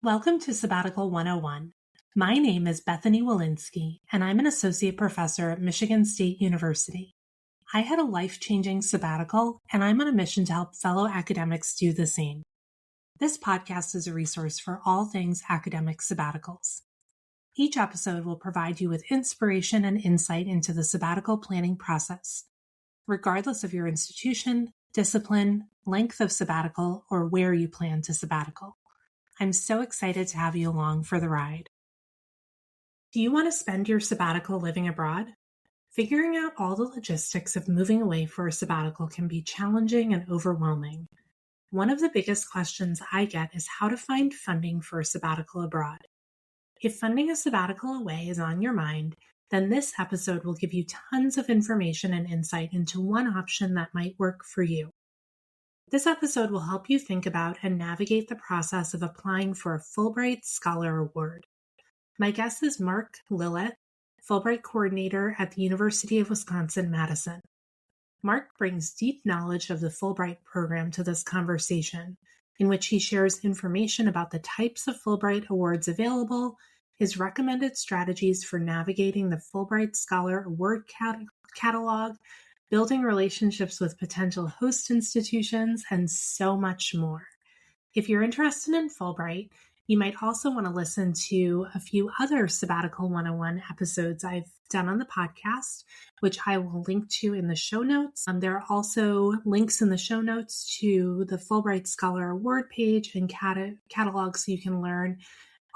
Welcome to Sabbatical 101. My name is Bethany Walensky, and I'm an associate professor at Michigan State University. I had a life-changing sabbatical, and I'm on a mission to help fellow academics do the same. This podcast is a resource for all things academic sabbaticals. Each episode will provide you with inspiration and insight into the sabbatical planning process, regardless of your institution, discipline, length of sabbatical, or where you plan to sabbatical. I'm so excited to have you along for the ride. Do you want to spend your sabbatical living abroad? Figuring out all the logistics of moving away for a sabbatical can be challenging and overwhelming. One of the biggest questions I get is how to find funding for a sabbatical abroad. If funding a sabbatical away is on your mind, then this episode will give you tons of information and insight into one option that might work for you. This episode will help you think about and navigate the process of applying for a Fulbright Scholar Award. My guest is Mark Lillett, Fulbright Coordinator at the University of Wisconsin-Madison. Mark brings deep knowledge of the Fulbright program to this conversation, in which he shares information about the types of Fulbright awards available, his recommended strategies for navigating the Fulbright Scholar Award catalog, building relationships with potential host institutions, and so much more. If you're interested in Fulbright, you might also want to listen to a few other Sabbatical 101 episodes I've done on the podcast, which I will link to in the show notes. There are also links in the show notes to the Fulbright Scholar Award page and catalog so you can learn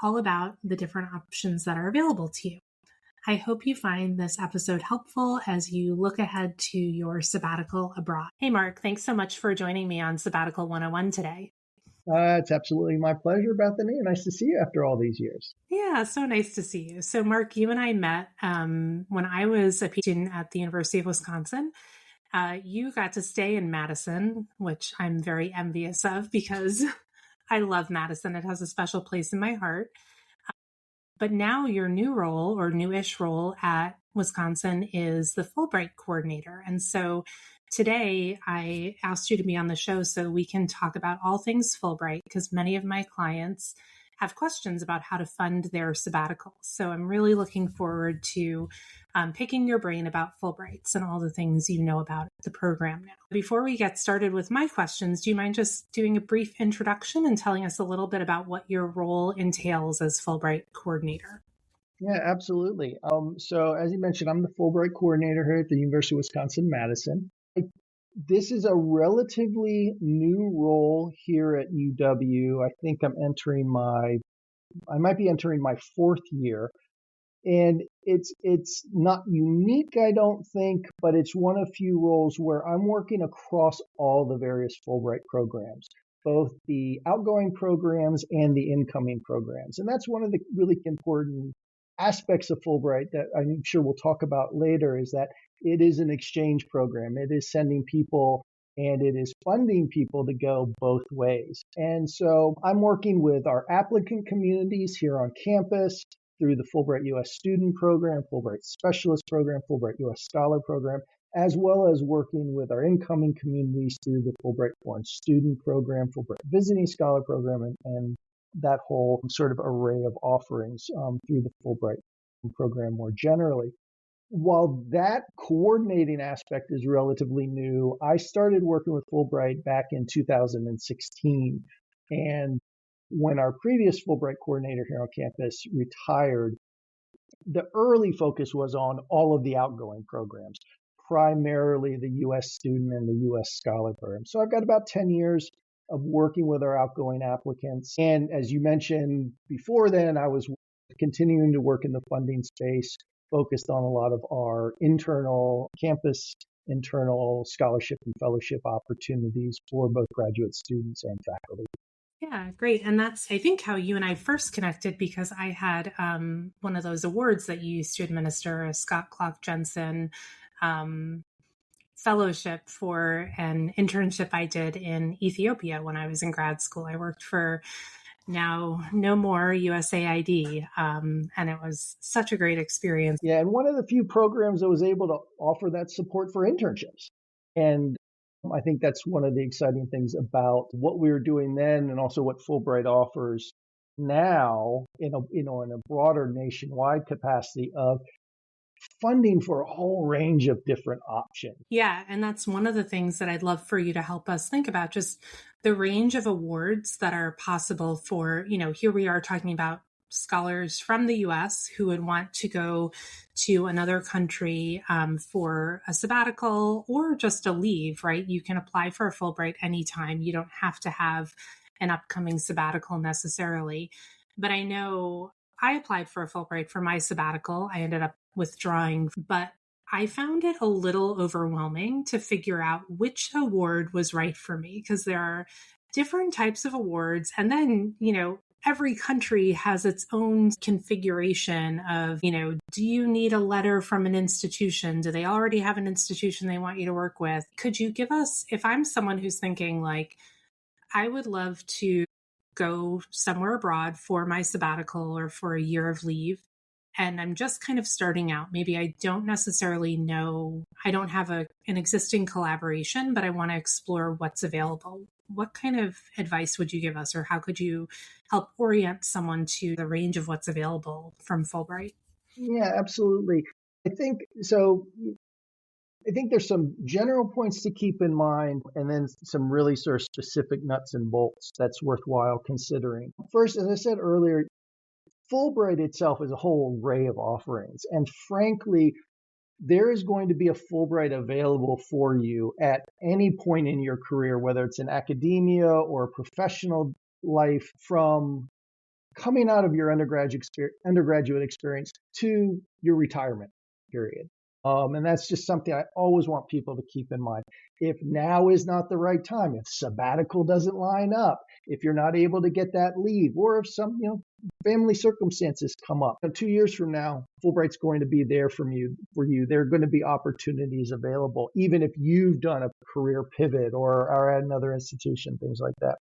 all about the different options that are available to you. I hope you find this episode helpful as you look ahead to your sabbatical abroad. Hey, Mark, thanks so much for joining me on Sabbatical 101 today. It's absolutely my pleasure, Bethany. Nice to see you after all these years. Yeah, so nice to see you. So, Mark, you and I met when I was a student at the University of Wisconsin. You got to stay in Madison, which I'm very envious of because I love Madison. It has a special place in my heart. But now your new role or newish role at Wisconsin is the Fulbright coordinator. And so today I asked you to be on the show so we can talk about all things Fulbright because many of my clients have questions about how to fund their sabbaticals. So I'm really looking forward to picking your brain about Fulbrights and all the things you know about the program now. Before we get started with my questions, do you mind just doing a brief introduction and telling us a little bit about what your role entails as Fulbright coordinator? Yeah, absolutely. So as you mentioned, I'm the Fulbright coordinator here at the University of Wisconsin-Madison. This is a relatively new role here at UW. I think I might be entering my fourth year. And it's not unique, I don't think, but it's one of few roles where I'm working across all the various Fulbright programs, both the outgoing programs and the incoming programs. And that's one of the really important aspects of Fulbright that I'm sure we'll talk about later is that it is an exchange program. It is sending people and it is funding people to go both ways. And so I'm working with our applicant communities here on campus through the Fulbright U.S. Student Program, Fulbright Specialist Program, Fulbright U.S. Scholar Program, as well as working with our incoming communities through the Fulbright Foreign Student Program, Fulbright Visiting Scholar Program, and that whole sort of array of offerings through the Fulbright program more generally. While that coordinating aspect is relatively new, I started working with Fulbright back in 2016. And when our previous Fulbright coordinator here on campus retired, the early focus was on all of the outgoing programs, primarily the U.S. student and the U.S. scholar program. So I've got about 10 years of working with our outgoing applicants. And as you mentioned before then, I was continuing to work in the funding space, focused on a lot of our internal scholarship and fellowship opportunities for both graduate students and faculty. Yeah, great. And that's, I think, how you and I first connected because I had one of those awards that you used to administer, a Scott Clark Jensen fellowship for an internship I did in Ethiopia when I was in grad school. I worked for now no more USAID, and it was such a great experience. Yeah, and one of the few programs that was able to offer that support for internships. And I think that's one of the exciting things about what we were doing then and also what Fulbright offers now in a broader nationwide capacity of funding for a whole range of different options. Yeah, and that's one of the things that I'd love for you to help us think about, just the range of awards that are possible for, here we are talking about scholars from the US who would want to go to another country for a sabbatical or just a leave, right? You can apply for a Fulbright anytime. You don't have to have an upcoming sabbatical necessarily. But I know I applied for a Fulbright for my sabbatical. I ended up withdrawing, but I found it a little overwhelming to figure out which award was right for me because there are different types of awards. And then, every country has its own configuration of, do you need a letter from an institution? Do they already have an institution they want you to work with? Could you give us, if I'm someone who's thinking like, I would love to go somewhere abroad for my sabbatical or for a year of leave, and I'm just kind of starting out. Maybe I don't necessarily know, I don't have an existing collaboration, but I want to explore what's available. What kind of advice would you give us, or how could you help orient someone to the range of what's available from Fulbright? Yeah, absolutely. I think so. I think there's some general points to keep in mind, and then some really sort of specific nuts and bolts that's worthwhile considering. First, as I said earlier, Fulbright itself is a whole array of offerings. And frankly, there is going to be a Fulbright available for you at any point in your career, whether it's in academia or professional life, from coming out of your undergraduate experience to your retirement period. And that's just something I always want people to keep in mind. If now is not the right time, if sabbatical doesn't line up, if you're not able to get that leave, or if some family circumstances come up, 2 years from now, Fulbright's going to be there for you. There are going to be opportunities available, even if you've done a career pivot or are at another institution, things like that.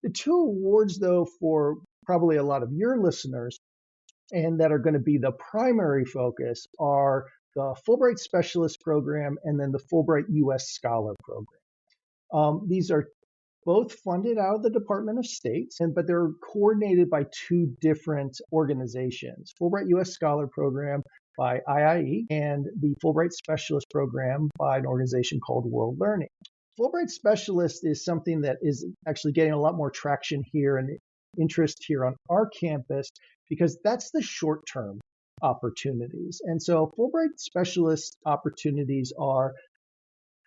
The two awards, though, for probably a lot of your listeners, and that are going to be the primary focus, are the Fulbright Specialist Program and then the Fulbright U.S. Scholar Program. These are both funded out of the Department of State, but they're coordinated by two different organizations. Fulbright U.S. Scholar Program by IIE and the Fulbright Specialist Program by an organization called World Learning. Fulbright Specialist is something that is actually getting a lot more traction here and interest here on our campus because that's the short-term opportunities. And so Fulbright Specialist opportunities are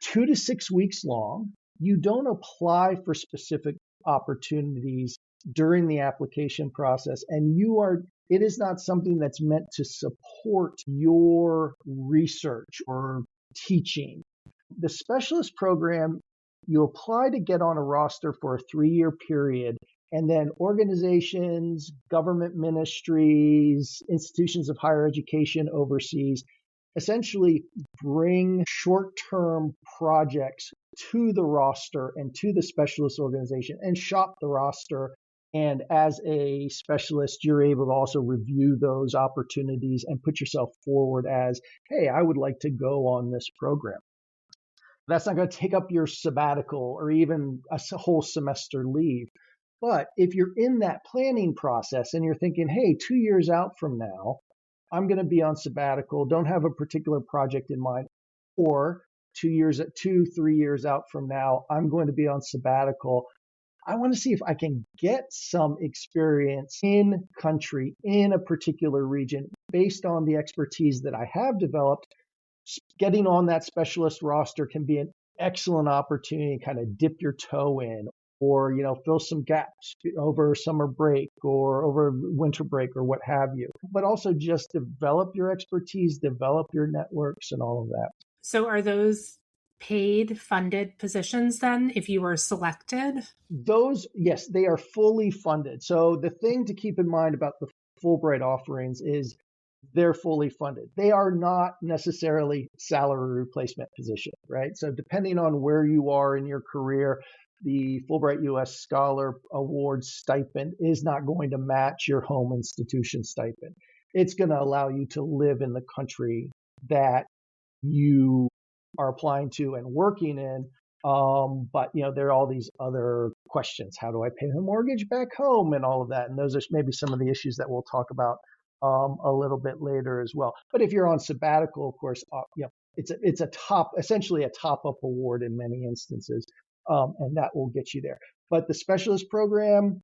2 to 6 weeks long. You don't apply for specific opportunities during the application process, and it is not something that's meant to support your research or teaching. The specialist program, you apply to get on a roster for a 3-year period, and then organizations, government ministries, institutions of higher education overseas essentially bring short-term projects to the roster and to the specialist organization and shop the roster. And as a specialist, you're able to also review those opportunities and put yourself forward as, hey, I would like to go on this program. That's not going to take up your sabbatical or even a whole semester leave. But if you're in that planning process and you're thinking, hey, 2 years out from now, I'm going to be on sabbatical, don't have a particular project in mind, or 3 years out from now, I'm going to be on sabbatical. I want to see if I can get some experience in country, in a particular region, based on the expertise that I have developed. Getting on that specialist roster can be an excellent opportunity to kind of dip your toe in, or fill some gaps over summer break or over winter break or what have you, but also just develop your expertise, develop your networks and all of that. So are those paid funded positions then if you were selected? Those, yes, they are fully funded. So the thing to keep in mind about the Fulbright offerings is they're fully funded. They are not necessarily salary replacement positions, right? So depending on where you are in your career, the Fulbright U.S. Scholar Award stipend is not going to match your home institution stipend. It's going to allow you to live in the country that you are applying to and working in But there are all these other questions. How do I pay the mortgage back home and all of that? And those are maybe some of the issues that we'll talk about a little bit later as well. But if you're on sabbatical, of course, it's essentially a top up award in many instances, and that will get you there. But the specialist program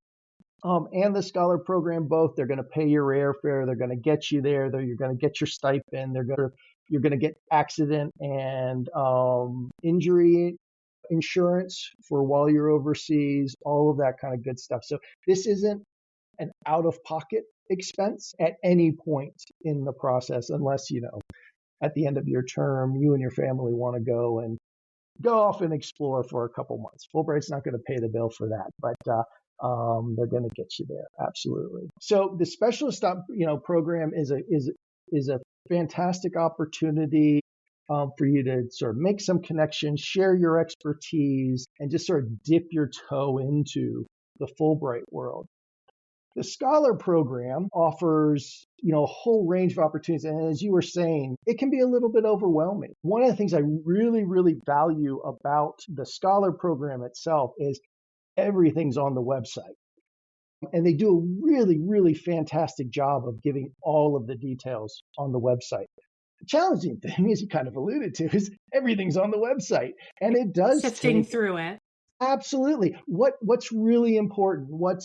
and the scholar program, both, they're going to pay your airfare, they're going to get you there, you're going to get your stipend, you're going to get accident and injury insurance for while you're overseas, all of that kind of good stuff. So this isn't an out-of-pocket expense at any point in the process, unless, at the end of your term, you and your family want to go off and explore for a couple months. Fulbright's not going to pay the bill for that, but they're going to get you there. Absolutely. So the specialist, program is a fantastic opportunity for you to sort of make some connections, share your expertise, and just sort of dip your toe into the Fulbright world. The Scholar program offers, a whole range of opportunities. And as you were saying, it can be a little bit overwhelming. One of the things I really, really value about the Scholar program itself is everything's on the website. And they do a really, really fantastic job of giving all of the details on the website. The challenging thing, as you kind of alluded to, is everything's on the website. And it does sifting through it. Absolutely. What's really important? What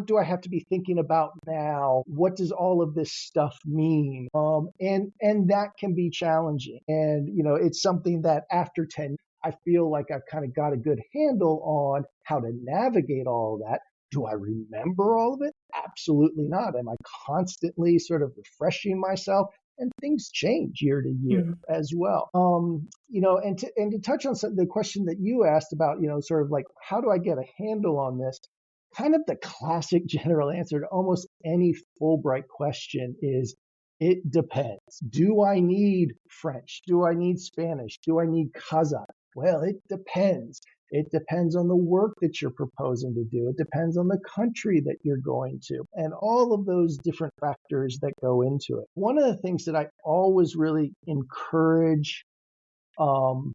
do I have to be thinking about now? What does all of this stuff mean? And that can be challenging. And it's something that after 10, I feel like I've kind of got a good handle on how to navigate all of that. Do I remember all of it? Absolutely not. Am I constantly sort of refreshing myself? And things change year to year as well. And to touch on the question that you asked about, sort of like, how do I get a handle on this? Kind of the classic general answer to almost any Fulbright question is, it depends. Do I need French? Do I need Spanish? Do I need Kazakh? Well, it depends. It depends on the work that you're proposing to do. It depends on the country that you're going to, and all of those different factors that go into it. One of the things that I always really encourage, people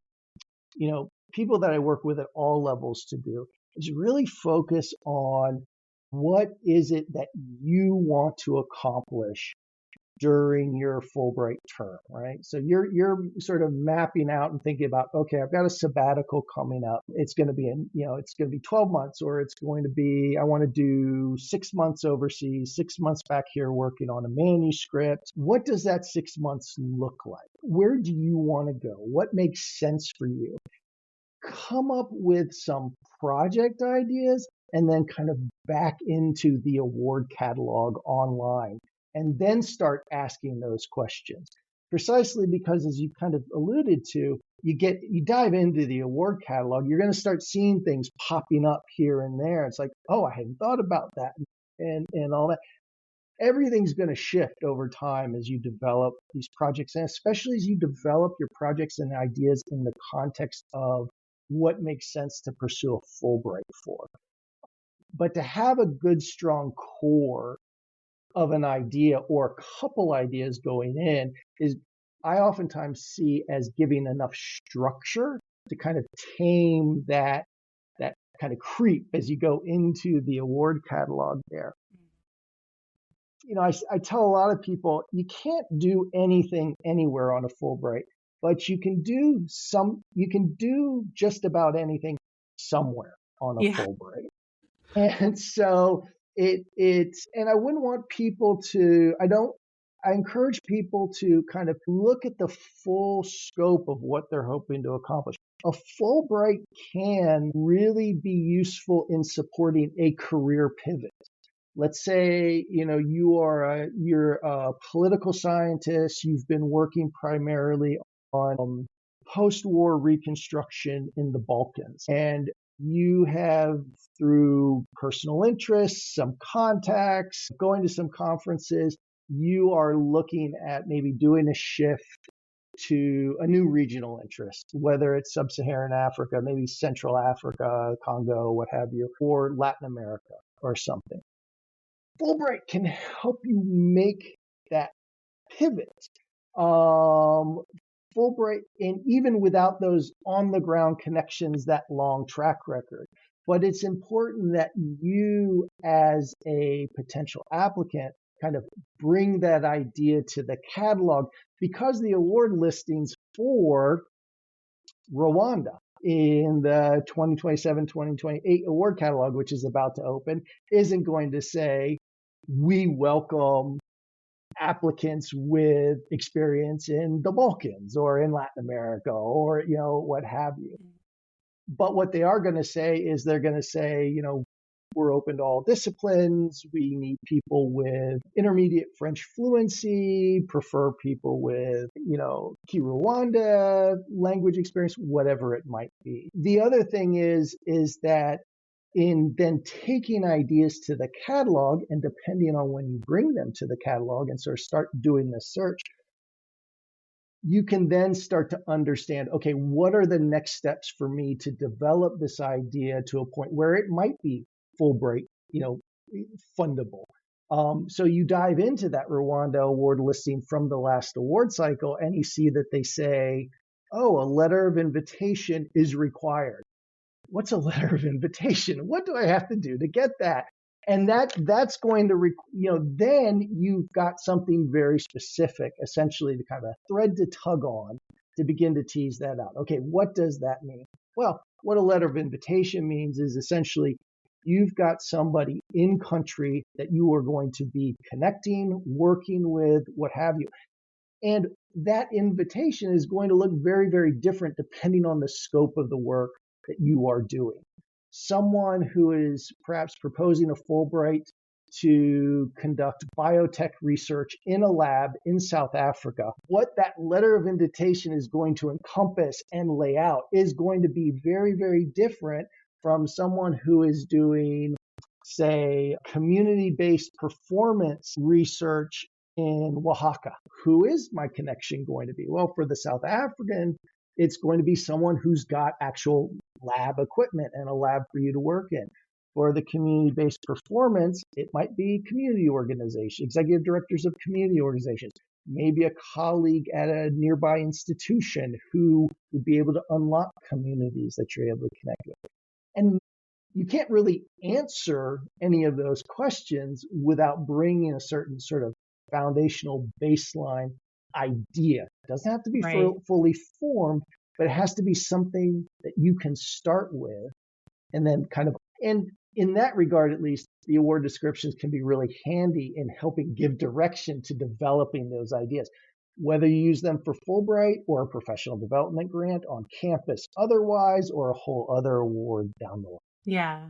that I work with at all levels to do is really focus on what is it that you want to accomplish during your Fulbright term, right? So you're sort of mapping out and thinking about, okay, I've got a sabbatical coming up. It's going to be it's going to be 12 months, or it's going to be, I want to do 6 months overseas, 6 months back here working on a manuscript. What does that 6 months look like? Where do you want to go? What makes sense for you? Come up with some project ideas and then kind of back into the award catalog online, and then start asking those questions. Precisely because, as you kind of alluded to, you dive into the award catalog, you're going to start seeing things popping up here and there. It's like, oh, I hadn't thought about that, and all that. Everything's going to shift over time as you develop these projects, and especially as you develop your projects and ideas in the context of what makes sense to pursue a Fulbright for. But to have a good, strong core of an idea or a couple ideas going in is, I oftentimes see as giving enough structure to kind of tame that kind of creep as you go into the award catalog there. I tell a lot of people, you can't do anything anywhere on a Fulbright, but you can do just about anything somewhere on a Fulbright. And so and I wouldn't want people to, I encourage people to kind of look at the full scope of what they're hoping to accomplish. A Fulbright can really be useful in supporting a career pivot. Let's say, you're a political scientist, you've been working primarily on post-war reconstruction in the Balkans, and you have, through personal interests, some contacts, going to some conferences, you are looking at maybe doing a shift to a new regional interest, whether it's sub-Saharan Africa, maybe Central Africa, Congo, what have you, or Latin America or something. Fulbright can help you make that pivot Fulbright, and even without those on the ground connections, that long track record. But it's important that you, as a potential applicant, kind of bring that idea to the catalog, because the award listings for Rwanda in the 2027-2028 award catalog, which is about to open, isn't going to say, we welcome applicants with experience in the Balkans or in Latin America or, what have you. But what they are going to say is they're going to say, we're open to all disciplines. We need people with intermediate French fluency, prefer people with, Kinyarwanda language experience, whatever it might be. The other thing is that in then taking ideas to the catalog, and depending on when you bring them to the catalog and sort of start doing the search, you can then start to understand, okay, what are the next steps for me to develop this idea to a point where it might be Fulbright, fundable. So you dive into that Rwanda award listing from the last award cycle, and you see that they say, oh, a letter of invitation is required. What's a letter of invitation? What do I have to do to get that? And that's going to, then you've got something very specific, essentially the kind of a thread to tug on to begin to tease that out. Okay, what does that mean? Well, what a letter of invitation means is essentially you've got somebody in country that you are going to be connecting, working with, what have you. And that invitation is going to look very, very different depending on the scope of the work that you are doing. Someone who is perhaps proposing a Fulbright to conduct biotech research in a lab in South Africa, what that letter of invitation is going to encompass and lay out is going to be very, very different from someone who is doing, say, community-based performance research in Oaxaca. Who is my connection going to be? Well, for the South African, it's going to be someone who's got actual lab equipment and a lab for you to work in. For the community-based performance, it might be community organization, executive directors of community organizations, maybe a colleague at a nearby institution who would be able to unlock communities that you're able to connect with. And you can't really answer any of those questions without bringing a certain sort of foundational baseline idea. It doesn't have to be fully formed, but it has to be something that you can start with and then and in that regard, at least, the award descriptions can be really handy in helping give direction to developing those ideas. Whether you use them for Fulbright or a professional development grant on campus otherwise, or a whole other award down the line. Yeah.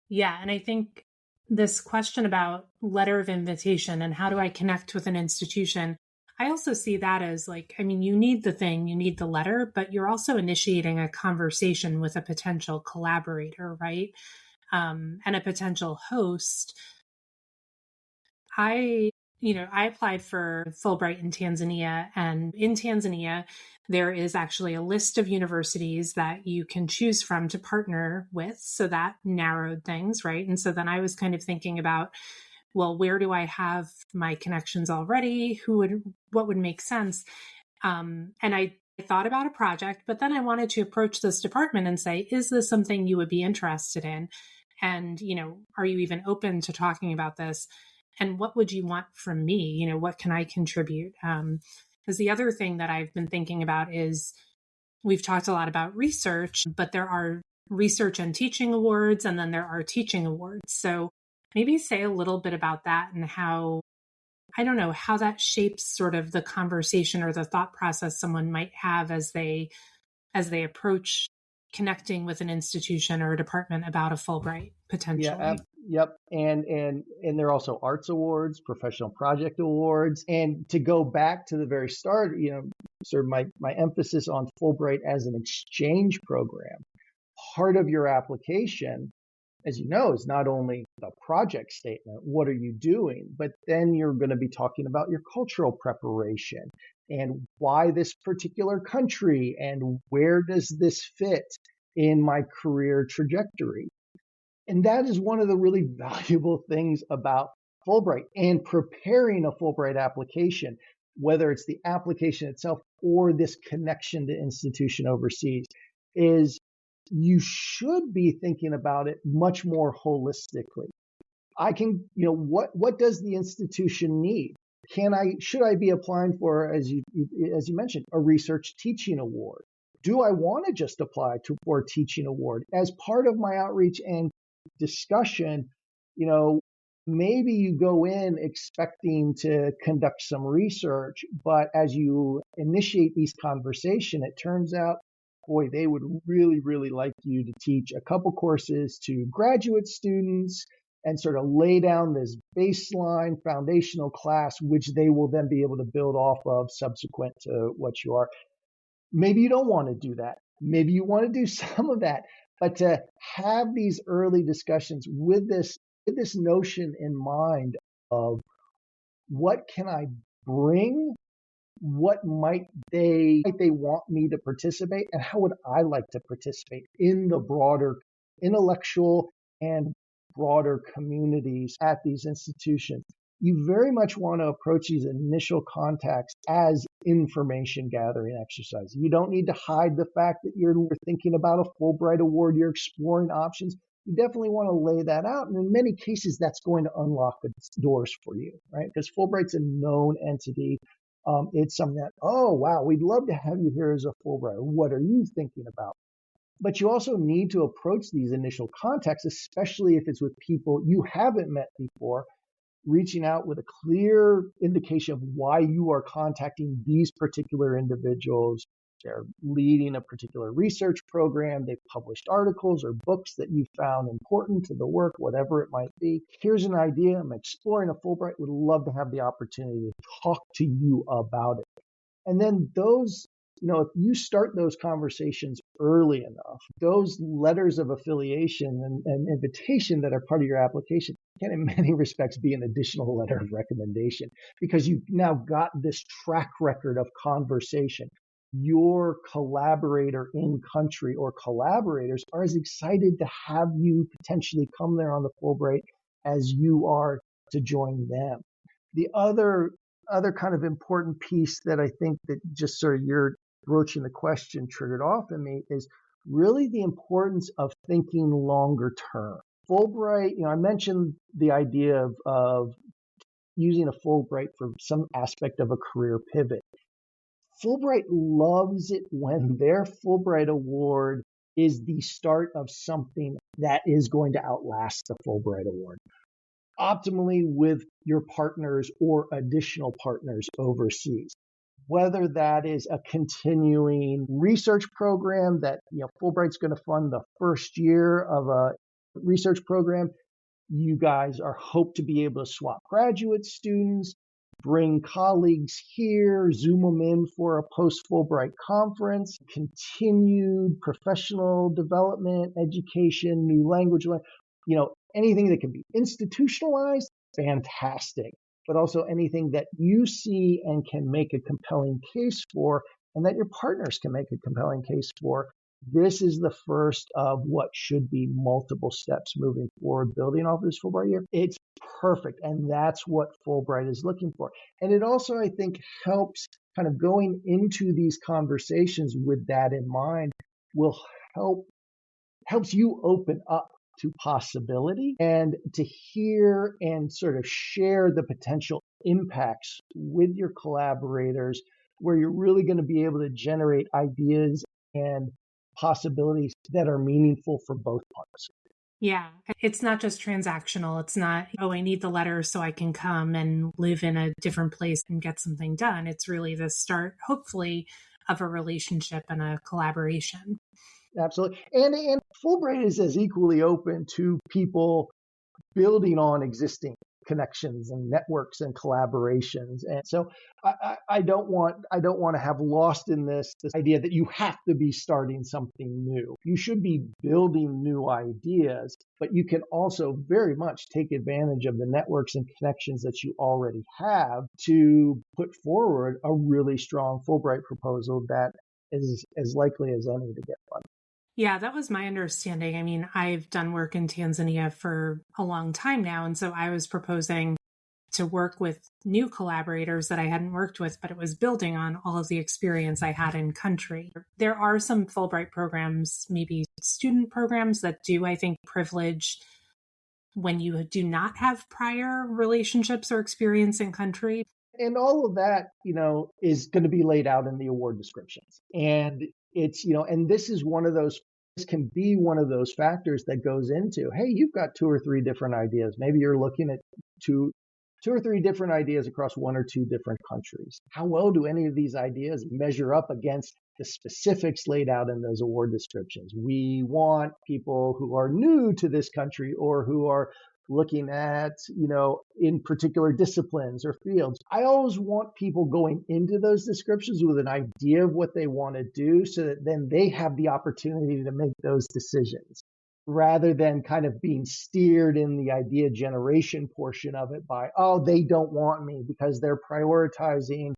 Yeah. And I think this question about letter of invitation and how do I connect with an institution, I also see that as you need the thing, you need the letter, but you're also initiating a conversation with a potential collaborator, right? And a potential host. I applied for Fulbright in Tanzania, and in Tanzania, there is actually a list of universities that you can choose from to partner with. So that narrowed things, right? And so then I was kind of thinking about, well, where do I have my connections already? What would make sense? And I thought about a project, but then I wanted to approach this department and say, is this something you would be interested in? And, are you even open to talking about this? And what would you want from me? What can I contribute? Because the other thing that I've been thinking about is we've talked a lot about research, but there are research and teaching awards, and then there are teaching awards. So maybe say a little bit about that and how that shapes sort of the conversation or the thought process someone might have as they approach connecting with an institution or a department about a Fulbright potentially. Yeah, yep. And there are also arts awards, professional project awards. And to go back to the very start, sort of my emphasis on Fulbright as an exchange program. Part of your application, as you know, is not only the project statement, what are you doing, but then you're going to be talking about your cultural preparation and why this particular country and where does this fit in my career trajectory. And that is one of the really valuable things about Fulbright and preparing a Fulbright application. whether it's the application itself or this connection to institution overseas, is you should be thinking about it much more holistically. What does the institution need? Should I be applying for, as you mentioned, a research teaching award? Do I want to just apply for a teaching award? As part of my outreach and discussion, maybe you go in expecting to conduct some research, but as you initiate these conversation, it turns out, boy, they would really, really like you to teach a couple courses to graduate students and sort of lay down this baseline foundational class, which they will then be able to build off of subsequent to what you are. Maybe you don't want to do that. Maybe you want to do some of that, but to have these early discussions with this notion in mind of what can I bring, what might they want me to participate, and how would I like to participate in the broader intellectual and broader communities at these institutions. You very much want to approach these initial contacts as information gathering exercise. You don't need to hide the fact that you're thinking about a Fulbright award, you're exploring options. You definitely want to lay that out. And in many cases, that's going to unlock the doors for you, right? Because Fulbright's a known entity. It's something that, oh, wow, we'd love to have you here as a Fulbright. What are you thinking about? But you also need to approach these initial contacts, especially if it's with people you haven't met before, reaching out with a clear indication of why you are contacting these particular individuals. They're leading a particular research program. They've published articles or books that you found important to the work, whatever it might be. Here's an idea. I'm exploring a Fulbright. Would love to have the opportunity to talk to you about it. And then those, if you start those conversations early enough, those letters of affiliation and invitation that are part of your application can in many respects be an additional letter of recommendation, because you've now got this track record of conversation. Your collaborator in country or collaborators are as excited to have you potentially come there on the Fulbright as you are to join them. The other kind of important piece that I think that just sort of you're broaching the question triggered off in me is really the importance of thinking longer term. Fulbright, I mentioned the idea of using a Fulbright for some aspect of a career pivot. Fulbright loves it when their Fulbright award is the start of something that is going to outlast the Fulbright award, optimally with your partners or additional partners overseas. Whether that is a continuing research program that Fulbright's going to fund the first year of a research program, you guys are hope to be able to swap graduate students, bring colleagues here, Zoom them in for a post-Fulbright conference, continued professional development, education, new language, anything that can be institutionalized, fantastic. But also anything that you see and can make a compelling case for, and that your partners can make a compelling case for. This is the first of what should be multiple steps moving forward, building off of this Fulbright year. It's perfect. And that's what Fulbright is looking for. And it also, I think, helps kind of going into these conversations with that in mind will helps you open up to possibility and to hear and sort of share the potential impacts with your collaborators, where you're really going to be able to generate ideas and possibilities that are meaningful for both parties. Yeah, it's not just transactional. It's not, oh, I need the letter so I can come and live in a different place and get something done. It's really the start, hopefully, of a relationship and a collaboration. Absolutely. And Fulbright is as equally open to people building on existing connections and networks and collaborations. And so I don't want to have lost in this idea that you have to be starting something new. You should be building new ideas, but you can also very much take advantage of the networks and connections that you already have to put forward a really strong Fulbright proposal that is as likely as any to get funded. Yeah, that was my understanding. I mean, I've done work in Tanzania for a long time now. And so I was proposing to work with new collaborators that I hadn't worked with, but it was building on all of the experience I had in country. There are some Fulbright programs, maybe student programs, that do, I think, privilege when you do not have prior relationships or experience in country. And all of that, is going to be laid out in the award descriptions. And it's, and this can be one of those factors that goes into, hey, you've got two or three different ideas. Maybe you're looking at two or three different ideas across one or two different countries. How well do any of these ideas measure up against the specifics laid out in those award descriptions? We want people who are new to this country or who are looking at, in particular disciplines or fields. I always want people going into those descriptions with an idea of what they want to do so that then they have the opportunity to make those decisions rather than kind of being steered in the idea generation portion of it by, oh, they don't want me because they're prioritizing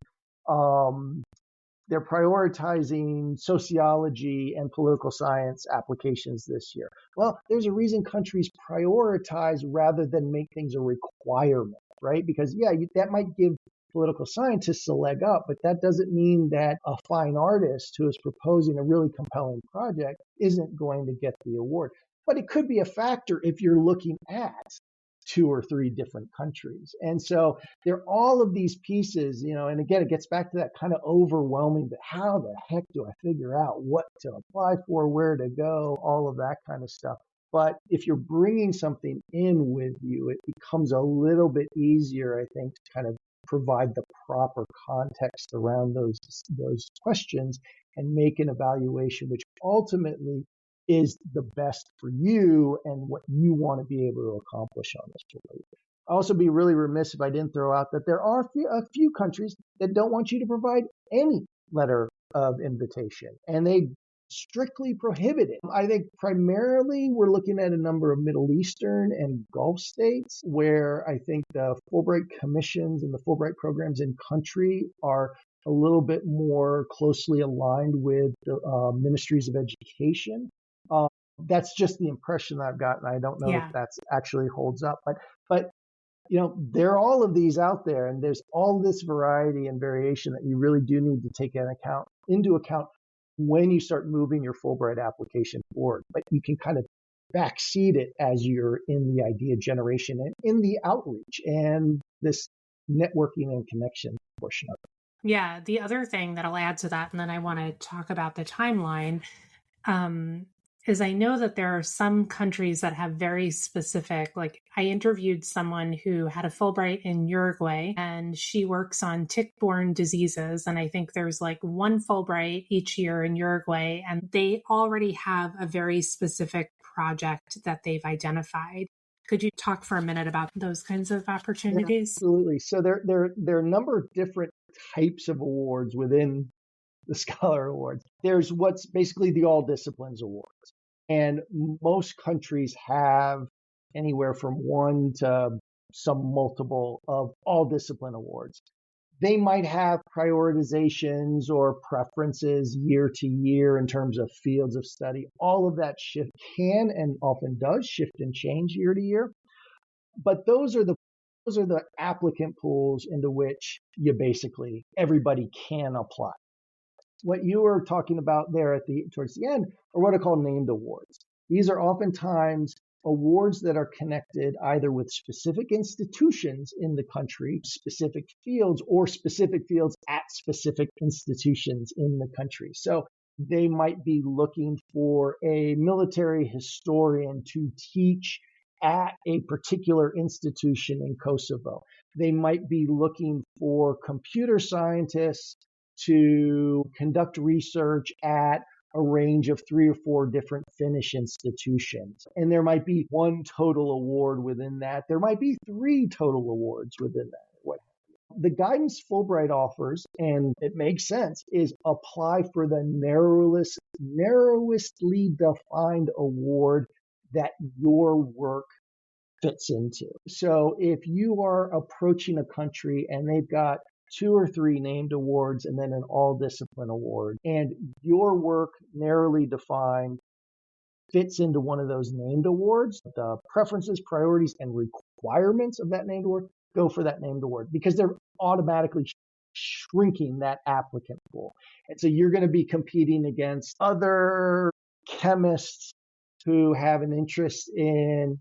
sociology and political science applications this year. Well, there's a reason countries prioritize rather than make things a requirement, right? Because, that might give political scientists a leg up, but that doesn't mean that a fine artist who is proposing a really compelling project isn't going to get the award. But it could be a factor if you're looking at two or three different countries. And so there are all of these pieces, and again, it gets back to that kind of overwhelming, but how the heck do I figure out what to apply for, where to go, all of that kind of stuff. But if you're bringing something in with you, it becomes a little bit easier, I think, to kind of provide the proper context around those questions and make an evaluation, which ultimately is the best for you and what you want to be able to accomplish on this tour. I'll also be really remiss if I didn't throw out that there are a few countries that don't want you to provide any letter of invitation, and they strictly prohibit it. I think primarily we're looking at a number of Middle Eastern and Gulf states where I think the Fulbright commissions and the Fulbright programs in country are a little bit more closely aligned with the ministries of education. That's just the impression I've gotten. I don't know if that's actually holds up, but there are all of these out there, and there's all this variety and variation that you really do need to take into account when you start moving your Fulbright application forward. But you can kind of backseat it as you're in the idea generation and in the outreach and this networking and connection portion of it. Yeah, the other thing that I'll add to that, and then I want to talk about the timeline, is I know that there are some countries that have very specific, like I interviewed someone who had a Fulbright in Uruguay and she works on tick-borne diseases. And I think there's like one Fulbright each year in Uruguay, and they already have a very specific project that they've identified. Could you talk for a minute about those kinds of opportunities? Yeah, absolutely. So there are a number of different types of awards within the Scholar Awards. There's what's basically the All Disciplines Awards. And most countries have anywhere from one to some multiple of all discipline awards. They might have prioritizations or preferences year to year in terms of fields of study. All of that shift can and often does shift and change year to year. But those are the applicant pools into which everybody can apply. What you were talking about there towards the end are what are called named awards. These are oftentimes awards that are connected either with specific institutions in the country, specific fields, or specific fields at specific institutions in the country. So they might be looking for a military historian to teach at a particular institution in Kosovo. They might be looking for computer scientists to conduct research at a range of 3 or 4 different Finnish institutions. And there might be one total award within that. There might be 3 total awards within that. The guidance Fulbright offers, and it makes sense, is apply for the narrowestly defined award that your work fits into. So if you are approaching a country and they've got 2 or 3 named awards and then an all discipline award, and your work narrowly defined fits into one of those named awards, the preferences, priorities, and requirements of that named award, go for that named award because they're automatically shrinking that applicant pool. And so you're going to be competing against other chemists who have an interest in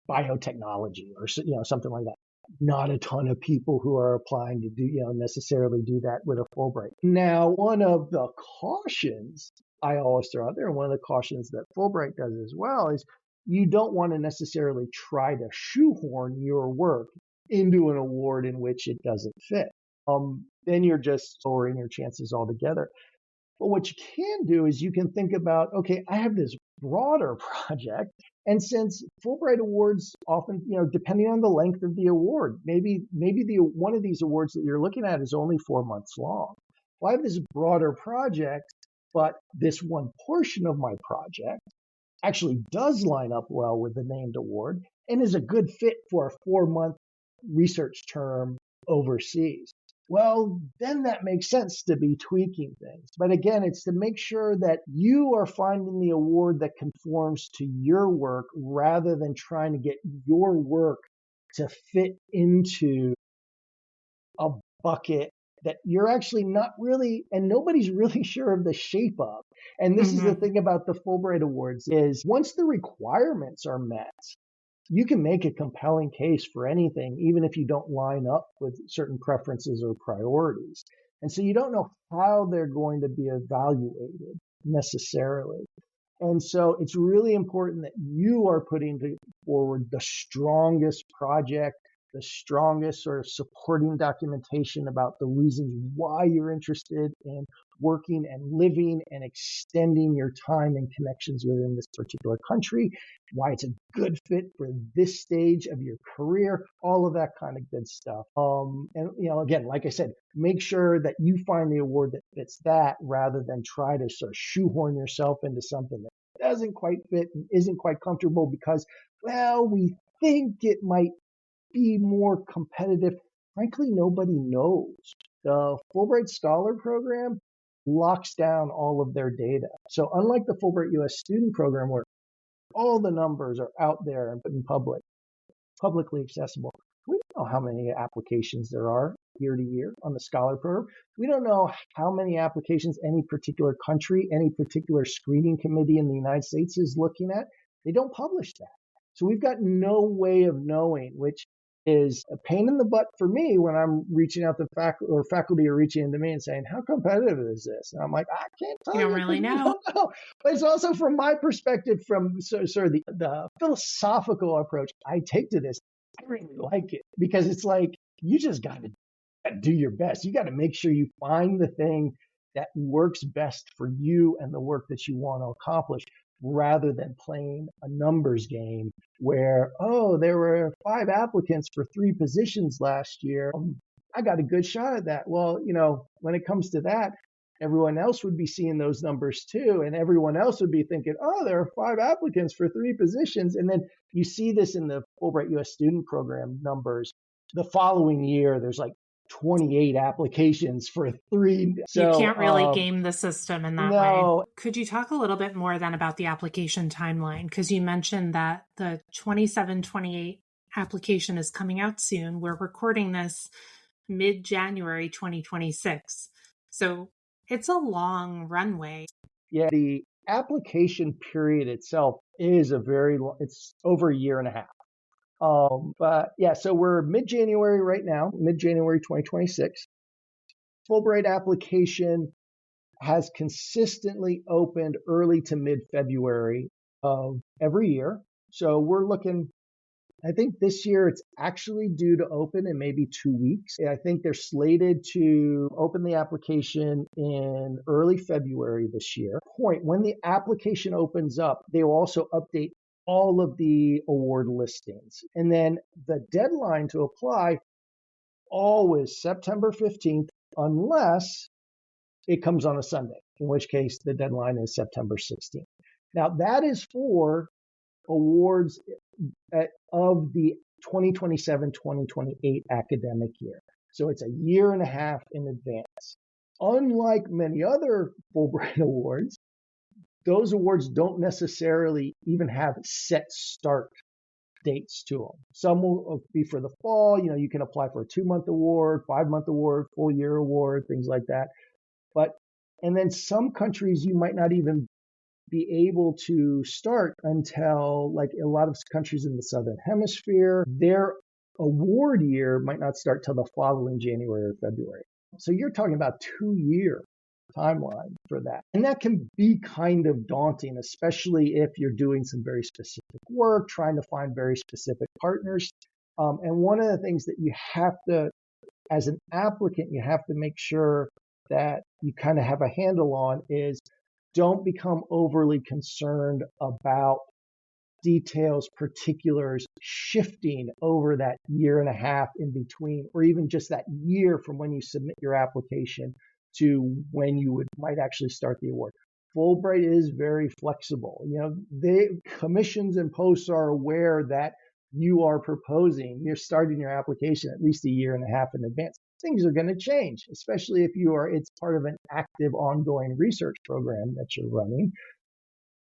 biotechnology or something like that. Not a ton of people who are applying to do necessarily do that with a Fulbright. Now, one of the cautions I always throw out there, and one of the cautions that Fulbright does as well, is you don't want to necessarily try to shoehorn your work into an award in which it doesn't fit. Then you're just lowering your chances altogether. But what you can do is you can think about, okay, I have this broader project. And since Fulbright awards often, depending on the length of the award, maybe the one of these awards that you're looking at is only 4 months long. Well, I have this broader project, but this one portion of my project actually does line up well with the named award and is a good fit for a 4-month research term overseas. Well, then that makes sense to be tweaking things. But again, it's to make sure that you are finding the award that conforms to your work rather than trying to get your work to fit into a bucket that you're actually not really, and nobody's really sure of the shape of. And this is the thing about the Fulbright Awards is once the requirements are met, you can make a compelling case for anything, even if you don't line up with certain preferences or priorities. And so you don't know how they're going to be evaluated necessarily. And so it's really important that you are putting forward the strongest project, the strongest sort of supporting documentation about the reasons why you're interested in working and living and extending your time and connections within this particular country, why it's a good fit for this stage of your career, all of that kind of good stuff. And again, like I said, make sure that you find the award that fits that rather than try to sort of shoehorn yourself into something that doesn't quite fit and isn't quite comfortable because, well, we think it might be more competitive. Frankly, nobody knows. The Fulbright Scholar Program locks down all of their data. So unlike the Fulbright US Student Program, where all the numbers are out there and publicly accessible, we don't know how many applications there are year to year on the Scholar Program. We don't know how many applications any particular country, any particular screening committee in the United States is looking at. They don't publish that. So we've got no way of knowing, which is a pain in the butt for me when I'm reaching out to faculty are reaching into me and saying, how competitive is this? And I'm like, I can't tell You you. don't really know. Don't know. But it's also from my perspective, from sort of the philosophical approach I take to this. I really like it because it's like, you just got to do your best. You got to make sure you find the thing that works best for you and the work that you want to accomplish, rather than playing a numbers game where, there were 5 applicants for 3 positions last year. I got a good shot at that. Well, when it comes to that, everyone else would be seeing those numbers too. And everyone else would be thinking, there are 5 applicants for 3 positions. And then you see this in the Fulbright US Student Program numbers. The following year, there's like 28 applications for 3. So you can't really game the system in that no. way. Could you talk a little bit more then about the application timeline? Because you mentioned that the 27-28 application is coming out soon. We're recording this mid-January 2026. So it's a long runway. Yeah, the application period itself is it's over a year and a half. But yeah, so we're mid-January right now, mid-January 2026. Fulbright application has consistently opened early to mid-February of every year. So we're looking, I think this year it's actually due to open in maybe 2 weeks. I think they're slated to open the application in early February this year. When the application opens up, they will also update all of the award listings. And then the deadline to apply, always September 15th, unless it comes on a Sunday, in which case the deadline is September 16th. Now, that is for awards of the 2027-2028 academic year. So it's a year and a half in advance. Unlike many other Fulbright awards, those awards don't necessarily even have set start dates to them. Some will be for the fall. You can apply for a 2-month award, 5-month award, full year award, things like that. And then some countries you might not even be able to start until, like a lot of countries in the Southern Hemisphere, their award year might not start till the following January or February. So you're talking about 2-year timeline for that. And that can be kind of daunting, especially if you're doing some very specific work, trying to find very specific partners. And one of the things that you have to, as an applicant, you have to make sure that you kind of have a handle on is don't become overly concerned about details, particulars shifting over that year and a half in between, or even just that year from when you submit your application to when you might actually start the award. Fulbright is very flexible. Commissions and posts are aware that you are you're starting your application at least a year and a half in advance. Things are going to change, especially if it's part of an active ongoing research program that you're running.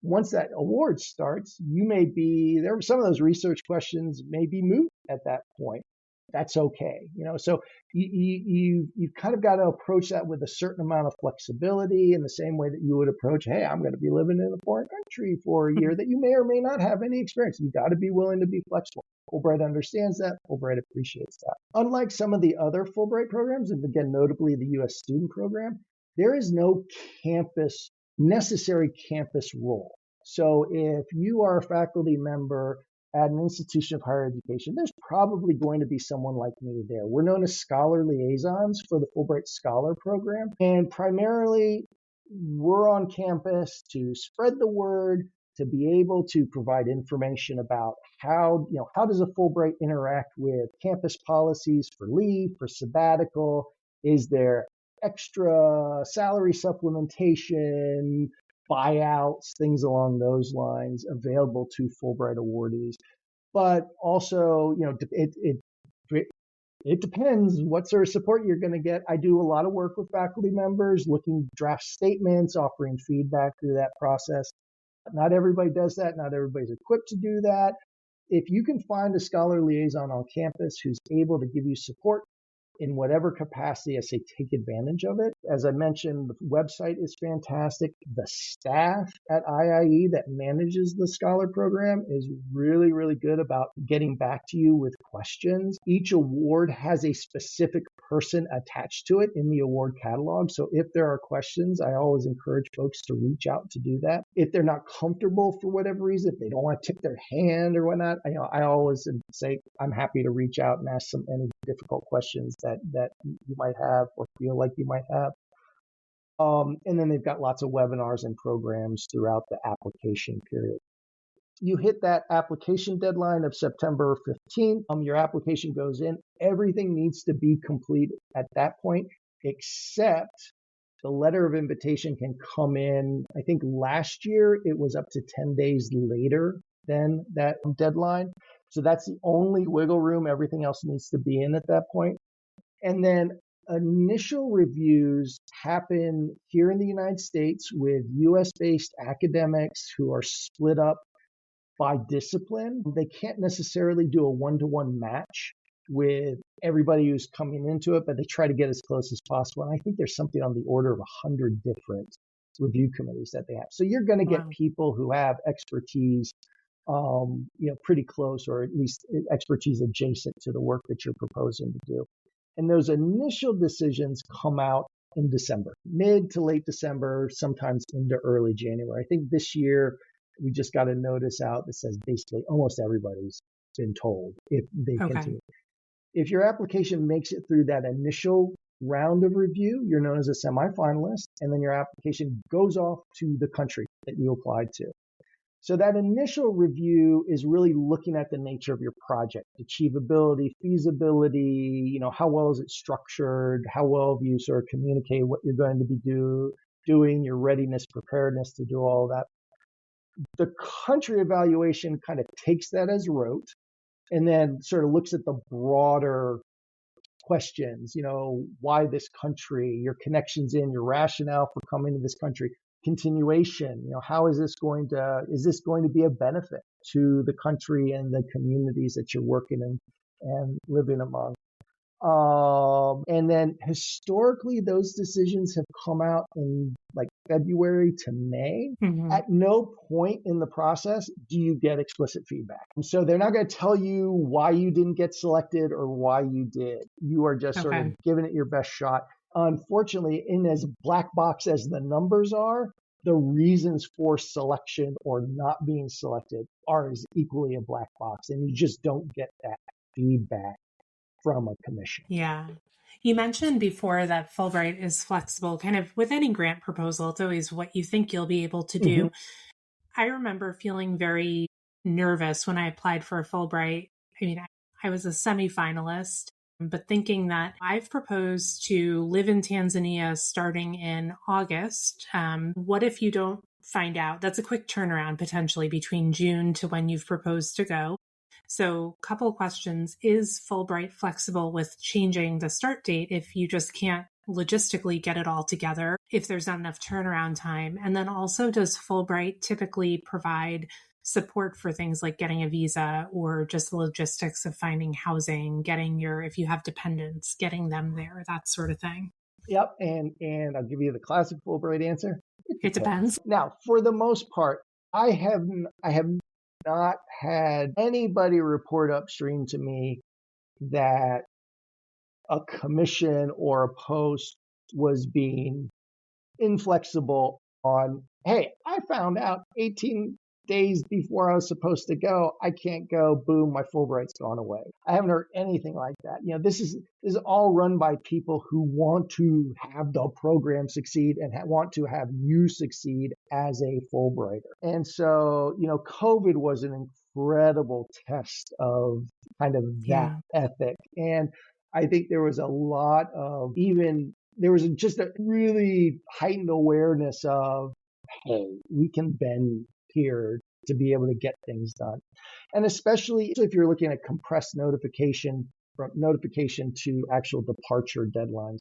Once that award starts, some of those research questions may be moot at that point. That's okay. So you've kind of got to approach that with a certain amount of flexibility in the same way that you would approach, hey, I'm going to be living in a foreign country for a year that you may or may not have any experience. You've got to be willing to be flexible. Fulbright understands that. Fulbright appreciates that. Unlike some of the other Fulbright programs, and again, notably the U.S. student program, there is no necessary campus role. So if you are a faculty member at an institution of higher education, there's probably going to be someone like me there. We're known as scholar liaisons for the Fulbright Scholar Program. And primarily, we're on campus to spread the word, to be able to provide information about how does a Fulbright interact with campus policies for leave, for sabbatical? Is there extra salary supplementation, buyouts, things along those lines available to Fulbright awardees? But also, it depends what sort of support you're going to get. I do a lot of work with faculty members, looking draft statements, offering feedback through that process. Not everybody does that. Not everybody's equipped to do that. If you can find a scholar liaison on campus who's able to give you support in whatever capacity, I say take advantage of it. As I mentioned, the website is fantastic. The staff at IIE that manages the scholar program is really, really good about getting back to you with questions. Each award has a specific person attached to it in the award catalog. So if there are questions, I always encourage folks to reach out to do that. If they're not comfortable for whatever reason, if they don't want to tip their hand or whatnot, I always say I'm happy to reach out and ask any difficult questions that you might have or feel like you might have. And then they've got lots of webinars and programs throughout the application period. You hit that application deadline of September 15th. Your application goes in. Everything needs to be complete at that point, except the letter of invitation can come in. I think last year it was up to 10 days later than that deadline. So that's the only wiggle room. Everything else needs to be in at that point. And then initial reviews happen here in the United States with US-based academics who are split up by discipline. They can't necessarily do a one-to-one match with everybody who's coming into it, but they try to get as close as possible. And I think there's something on the order of 100 different review committees that they have. So you're going to get people who have expertise pretty close, or at least expertise adjacent to the work that you're proposing to do. And those initial decisions come out in December, mid to late December, sometimes into early January. I think this year we just got a notice out that says basically almost everybody's been told if they continue. If your application makes it through that initial round of review, you're known as a semifinalist, and then your application goes off to the country that you applied to. So that initial review is really looking at the nature of your project, achievability, feasibility, how well is it structured, how well have you sort of communicated what you're going to be doing, your readiness, preparedness to do all that. The country evaluation kind of takes that as rote and then sort of looks at the broader questions, why this country, your connections your rationale for coming to this country, continuation, how is this going to be a benefit? to the country and the communities that you're working in and living among. And then historically, those decisions have come out in like February to May. Hmm. At no point in the process do you get explicit feedback. So they're not going to tell you why you didn't get selected or why you did. You are just sort of Okay. giving it your best shot. Unfortunately, in as black box as the numbers are, the reasons for selection or not being selected are as equally a black box, and you just don't get that feedback from a commission. Yeah. You mentioned before that Fulbright is flexible, kind of with any grant proposal. It's always what you think you'll be able to Mm-hmm. do. I remember feeling very nervous when I applied for a Fulbright. I mean, I was a semifinalist, but thinking that I've proposed to live in Tanzania starting in August. What if you don't find out? That's a quick turnaround potentially between June to when you've proposed to go. So, couple questions. Is Fulbright flexible with changing the start date if you just can't logistically get it all together, if there's not enough turnaround time? And then also, does Fulbright typically provide support for things like getting a visa or just the logistics of finding housing, getting if you have dependents, getting them there, that sort of thing? Yep, and I'll give you the classic Fulbright answer. It It depends. depends. Now, for the most part, I have not had anybody report upstream to me that a commission or a post was being inflexible on, hey, I found out 18 days before I was supposed to go, I can't go, boom, my Fulbright's gone away. I haven't heard anything like that. This is all run by people who want to have the program succeed and want to have you succeed as a Fulbrighter. And so, COVID was an incredible test of kind of that Yeah. ethic. And I think there was a lot of there was just a really heightened awareness of, hey, we can bend here to be able to get things done. And especially if you're looking at compressed notification from notification to actual departure deadlines,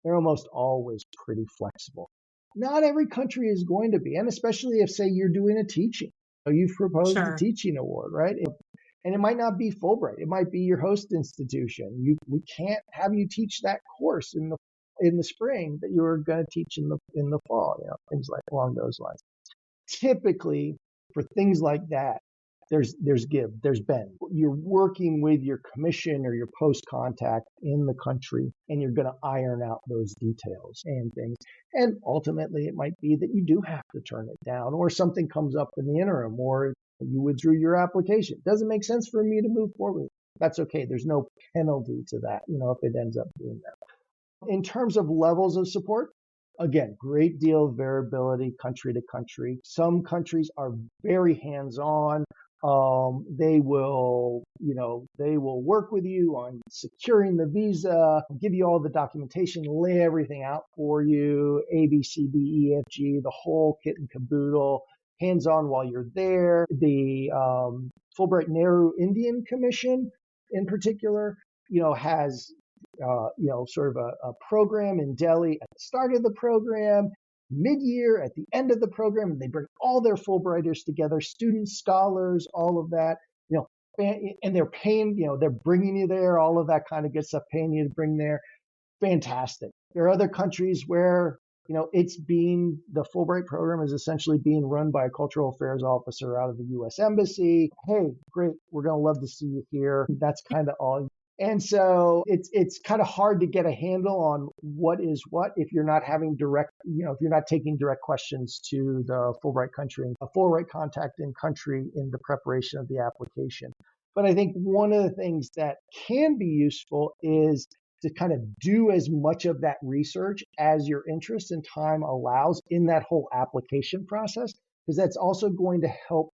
they're almost always pretty flexible. Not every country is going to be, and especially if, say, you're doing a teaching. So you've proposed a Sure. teaching award, right? And it might not be Fulbright. It might be your host institution. We can't have you teach that course in the spring that you were going to teach in the fall. Things like along those lines. Typically, for things like that, there's give, there's bend. You're working with your commission or your post contact in the country, and you're going to iron out those details and things. And ultimately, it might be that you do have to turn it down, or something comes up in the interim, or you withdrew your application. It doesn't make sense for me to move forward. That's okay. There's no penalty to that, if it ends up doing that. In terms of levels of support, again, great deal of variability country to country. Some countries are very hands-on. They will work with you on securing the visa, give you all the documentation, lay everything out for you, A, B, C, D, E, F, G, the whole kit and caboodle, hands-on while you're there. The Fulbright Nehru Indian Commission, in particular, has sort of a program in Delhi at the start of the program, mid-year, at the end of the program, and they bring all their Fulbrighters together, students, scholars, all of that, and they're paying, they're bringing you there, all of that kind of good stuff, paying you to bring there. Fantastic. There are other countries where, the Fulbright program is essentially being run by a cultural affairs officer out of the U.S. Embassy. Hey, great. We're going to love to see you here. That's kind of all. And so it's kind of hard to get a handle on what is what if you're not having if you're not taking direct questions to the Fulbright country, a Fulbright contact in country in the preparation of the application. But I think one of the things that can be useful is to kind of do as much of that research as your interest and time allows in that whole application process, because that's also going to help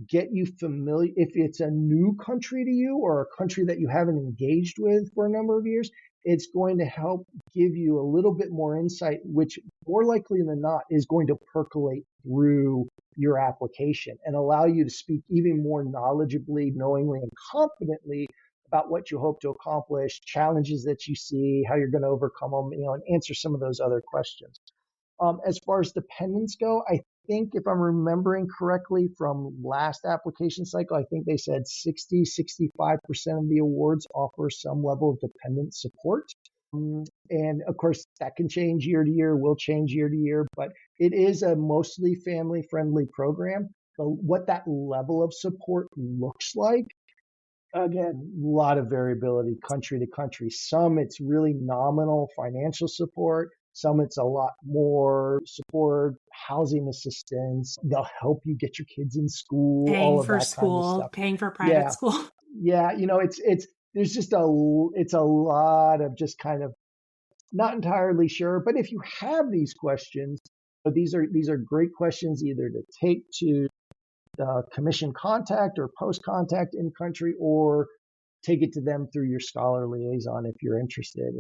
get you familiar. If it's a new country to you or a country that you haven't engaged with for a number of years, it's going to help give you a little bit more insight, which more likely than not is going to percolate through your application and allow you to speak even more knowledgeably, knowingly, and confidently about what you hope to accomplish, challenges that you see, how you're going to overcome them, and answer some of those other questions. As far as dependents go, I think if I'm remembering correctly from last application cycle, I think they said 65% of the awards offer some level of dependent support. And of course, that can change year to year, will change year to year, but it is a mostly family friendly program. So what that level of support looks like, again, a lot of variability country to country. Some it's really nominal financial support. Some it's a lot more support, housing assistance. They'll help you get your kids in school, Paying all of for that kind of school, stuff. paying for private Yeah, school. yeah. It's there's just it's a lot of just kind of not entirely sure. But if you have these questions, these are great questions either to take to commission contact or post contact in country, or take it to them through your scholar liaison if you're interested.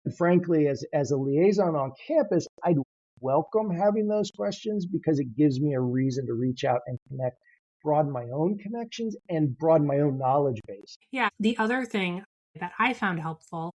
And frankly, as a liaison on campus, I'd welcome having those questions because it gives me a reason to reach out and connect, broaden my own connections and broaden my own knowledge base. Yeah. The other thing that I found helpful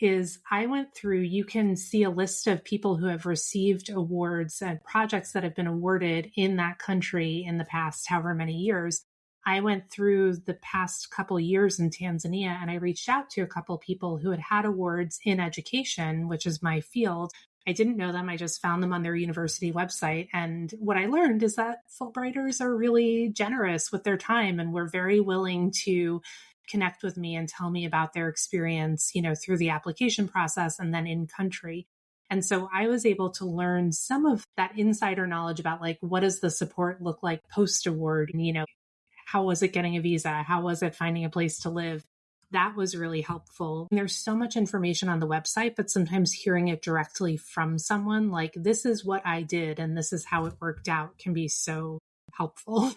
is I went through, you can see a list of people who have received awards and projects that have been awarded in that country in the past however many years. I went through the past couple years in Tanzania and I reached out to a couple people who had had awards in education, which is my field. I didn't know them. I just found them on their university website. And what I learned is that Fulbrighters are really generous with their time and were very willing to connect with me and tell me about their experience, through the application process and then in country. And so I was able to learn some of that insider knowledge about like, what does the support look like post award? How was it getting a visa? How was it finding a place to live? That was really helpful. There's so much information on the website, but sometimes hearing it directly from someone like, this is what I did and this is how it worked out can be so helpful.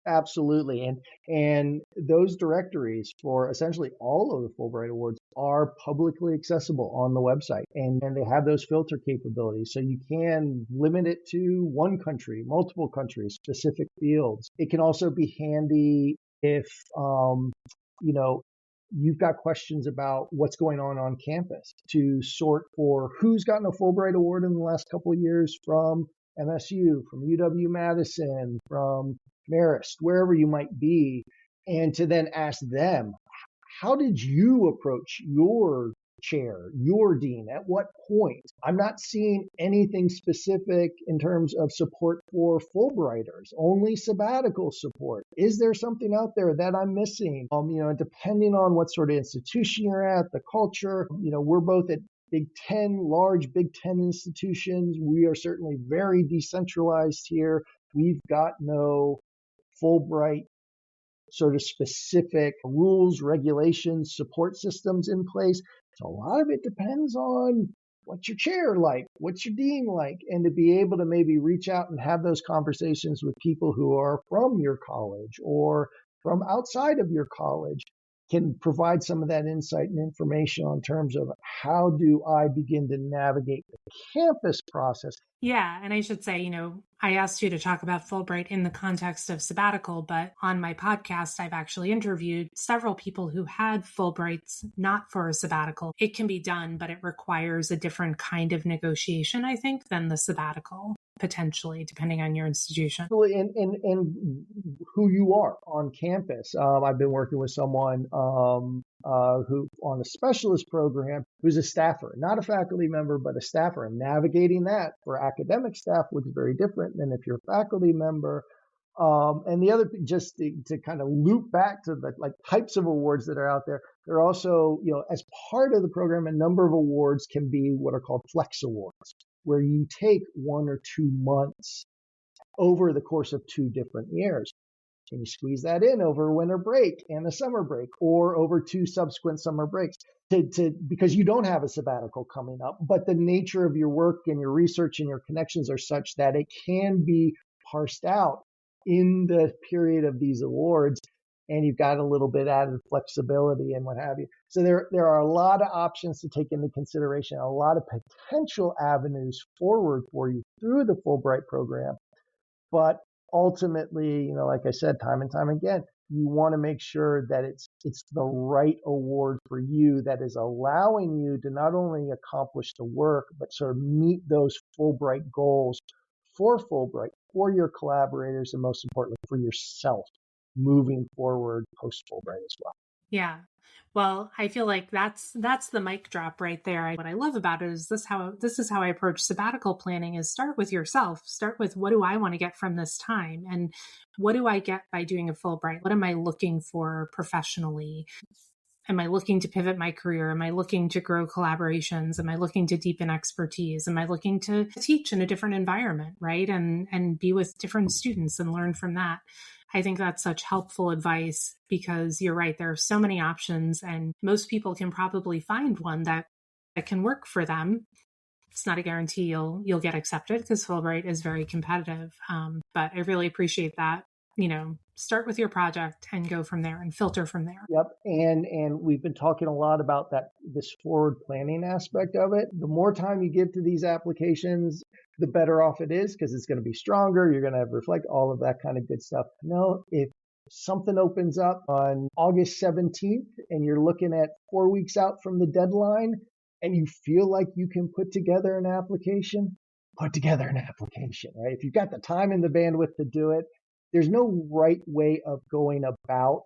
Absolutely. And those directories for essentially all of the Fulbright Awards are publicly accessible on the website. And they have those filter capabilities. So you can limit it to one country, multiple countries, specific fields. It can also be handy if you know, you've got questions about what's going on campus to sort for who's gotten a Fulbright Award in the last couple of years from MSU, from UW-Madison, from Marist, wherever you might be, and to then ask them, how did you approach your chair, your dean? At what point? I'm not seeing anything specific in terms of support for Fulbrighters, only sabbatical support. Is there something out there that I'm missing? Depending on what sort of institution you're at, the culture, we're both at large Big Ten institutions. We are certainly very decentralized here. We've got no Fulbright sort of specific rules, regulations, support systems in place. So a lot of it depends on what's your chair like, what's your dean like, and to be able to maybe reach out and have those conversations with people who are from your college or from outside of your college can provide some of that insight and information on terms of how do I begin to navigate the campus process. Yeah. And I should say, I asked you to talk about Fulbright in the context of sabbatical, but on my podcast, I've actually interviewed several people who had Fulbrights not for a sabbatical. It can be done, but it requires a different kind of negotiation, I think, than the sabbatical, potentially, depending on your institution. And who you are on campus. I've been working with someone who on a specialist program who's a staffer, not a faculty member, but a staffer, and navigating that for academic staff was very different than if you're a faculty member. And the other, just to kind of loop back to the like types of awards that are out there, there are also, as part of the program, a number of awards can be what are called flex awards, where you take 1 or 2 months over the course of 2 different years. Can you squeeze that in over a winter break and a summer break, or over 2 subsequent summer breaks? Because you don't have a sabbatical coming up, but the nature of your work and your research and your connections are such that it can be parsed out in the period of these awards, and you've got a little bit added flexibility and what have you. So there are a lot of options to take into consideration, a lot of potential avenues forward for you through the Fulbright program. But ultimately, like I said, time and time again, you want to make sure that it's the right award for you that is allowing you to not only accomplish the work, but sort of meet those Fulbright goals for Fulbright, for your collaborators, and most importantly, for yourself moving forward post Fulbright as well. Yeah. Well, I feel like that's the mic drop right there. What I love about it is this is how I approach sabbatical planning: is start with yourself. Start with, what do I want to get from this time? And what do I get by doing a Fulbright? What am I looking for professionally? Am I looking to pivot my career? Am I looking to grow collaborations? Am I looking to deepen expertise? Am I looking to teach in a different environment, right? And be with different students and learn from that. I think that's such helpful advice, because you're right. There are so many options, and most people can probably find one that can work for them. It's not a guarantee you'll get accepted, because Fulbright is very competitive. But I really appreciate that. Start with your project and go from there and filter from there. Yep. And we've been talking a lot about this forward planning aspect of it. The more time you give to these applications, the better off it is, because it's going to be stronger. You're going to have reflect all of that kind of good stuff. If something opens up on August 17th and you're looking at 4 weeks out from the deadline and you feel like you can put together an application, right? If you've got the time and the bandwidth to do it, there's no right way of going about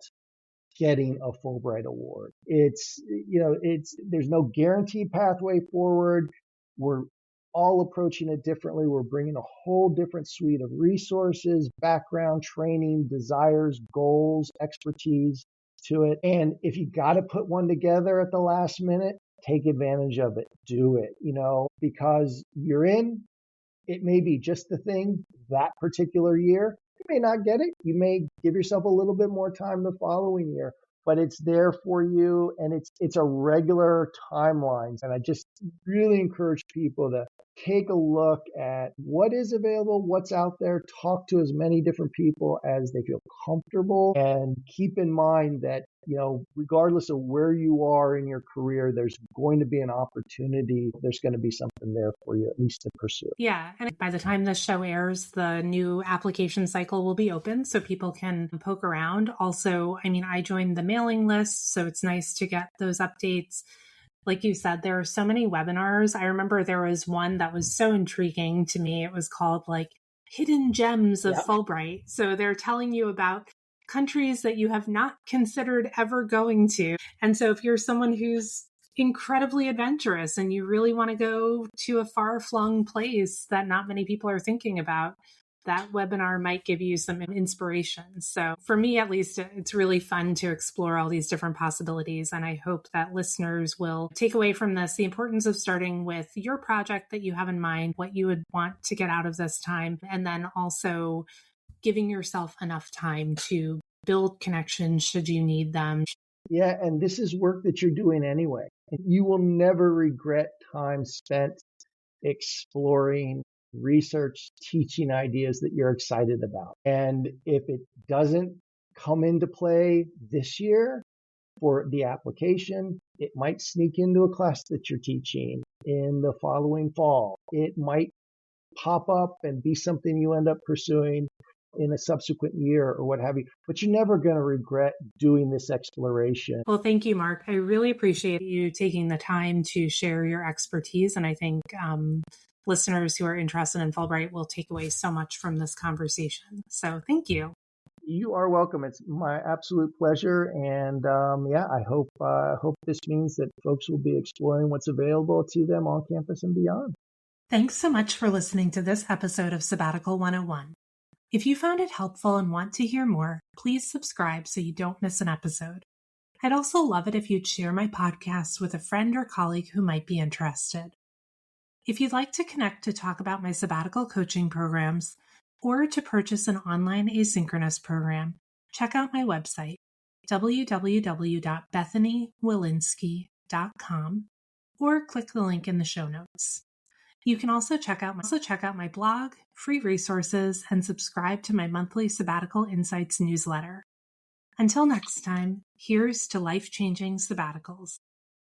getting a Fulbright award. There's no guaranteed pathway forward. We're all approaching it differently. We're bringing a whole different suite of resources, background, training, desires, goals, expertise to it. And if you got to put one together at the last minute, take advantage of it. Do it, because you're in. It may be just the thing that particular year. You may not get it. You may give yourself a little bit more time the following year, but it's there for you, and it's a regular timeline. And I just really encourage people to take a look at what is available, what's out there, talk to as many different people as they feel comfortable, and keep in mind that, regardless of where you are in your career, there's going to be an opportunity. There's going to be something there for you, at least to pursue. Yeah. And by the time this show airs, the new application cycle will be open, so people can poke around. Also, I joined the mailing list, so it's nice to get those updates. Like you said, there are so many webinars. I remember there was one that was so intriguing to me. It was called Hidden Gems of Fulbright. So they're telling you about countries that you have not considered ever going to. And so if you're someone who's incredibly adventurous and you really want to go to a far-flung place that not many people are thinking about, that webinar might give you some inspiration. So for me, at least, it's really fun to explore all these different possibilities. And I hope that listeners will take away from this the importance of starting with your project that you have in mind, what you would want to get out of this time, and then also giving yourself enough time to build connections should you need them. Yeah, and this is work that you're doing anyway. You will never regret time spent exploring, research, teaching ideas that you're excited about. And if it doesn't come into play this year for the application, it might sneak into a class that you're teaching in the following fall. It might pop up and be something you end up pursuing in a subsequent year or what have you, but you're never going to regret doing this exploration. Well, thank you, Mark. I really appreciate you taking the time to share your expertise. And I think listeners who are interested in Fulbright will take away so much from this conversation. So thank you. You are welcome. It's my absolute pleasure. And I hope this means that folks will be exploring what's available to them on campus and beyond. Thanks so much for listening to this episode of Sabbatical 101. If you found it helpful and want to hear more, please subscribe so you don't miss an episode. I'd also love it if you'd share my podcast with a friend or colleague who might be interested. If you'd like to connect to talk about my sabbatical coaching programs or to purchase an online asynchronous program, check out my website, www.bethanywilinski.com, or click the link in the show notes. You can also check out my blog, free resources, and subscribe to my monthly Sabbatical Insights newsletter. Until next time, here's to life-changing sabbaticals.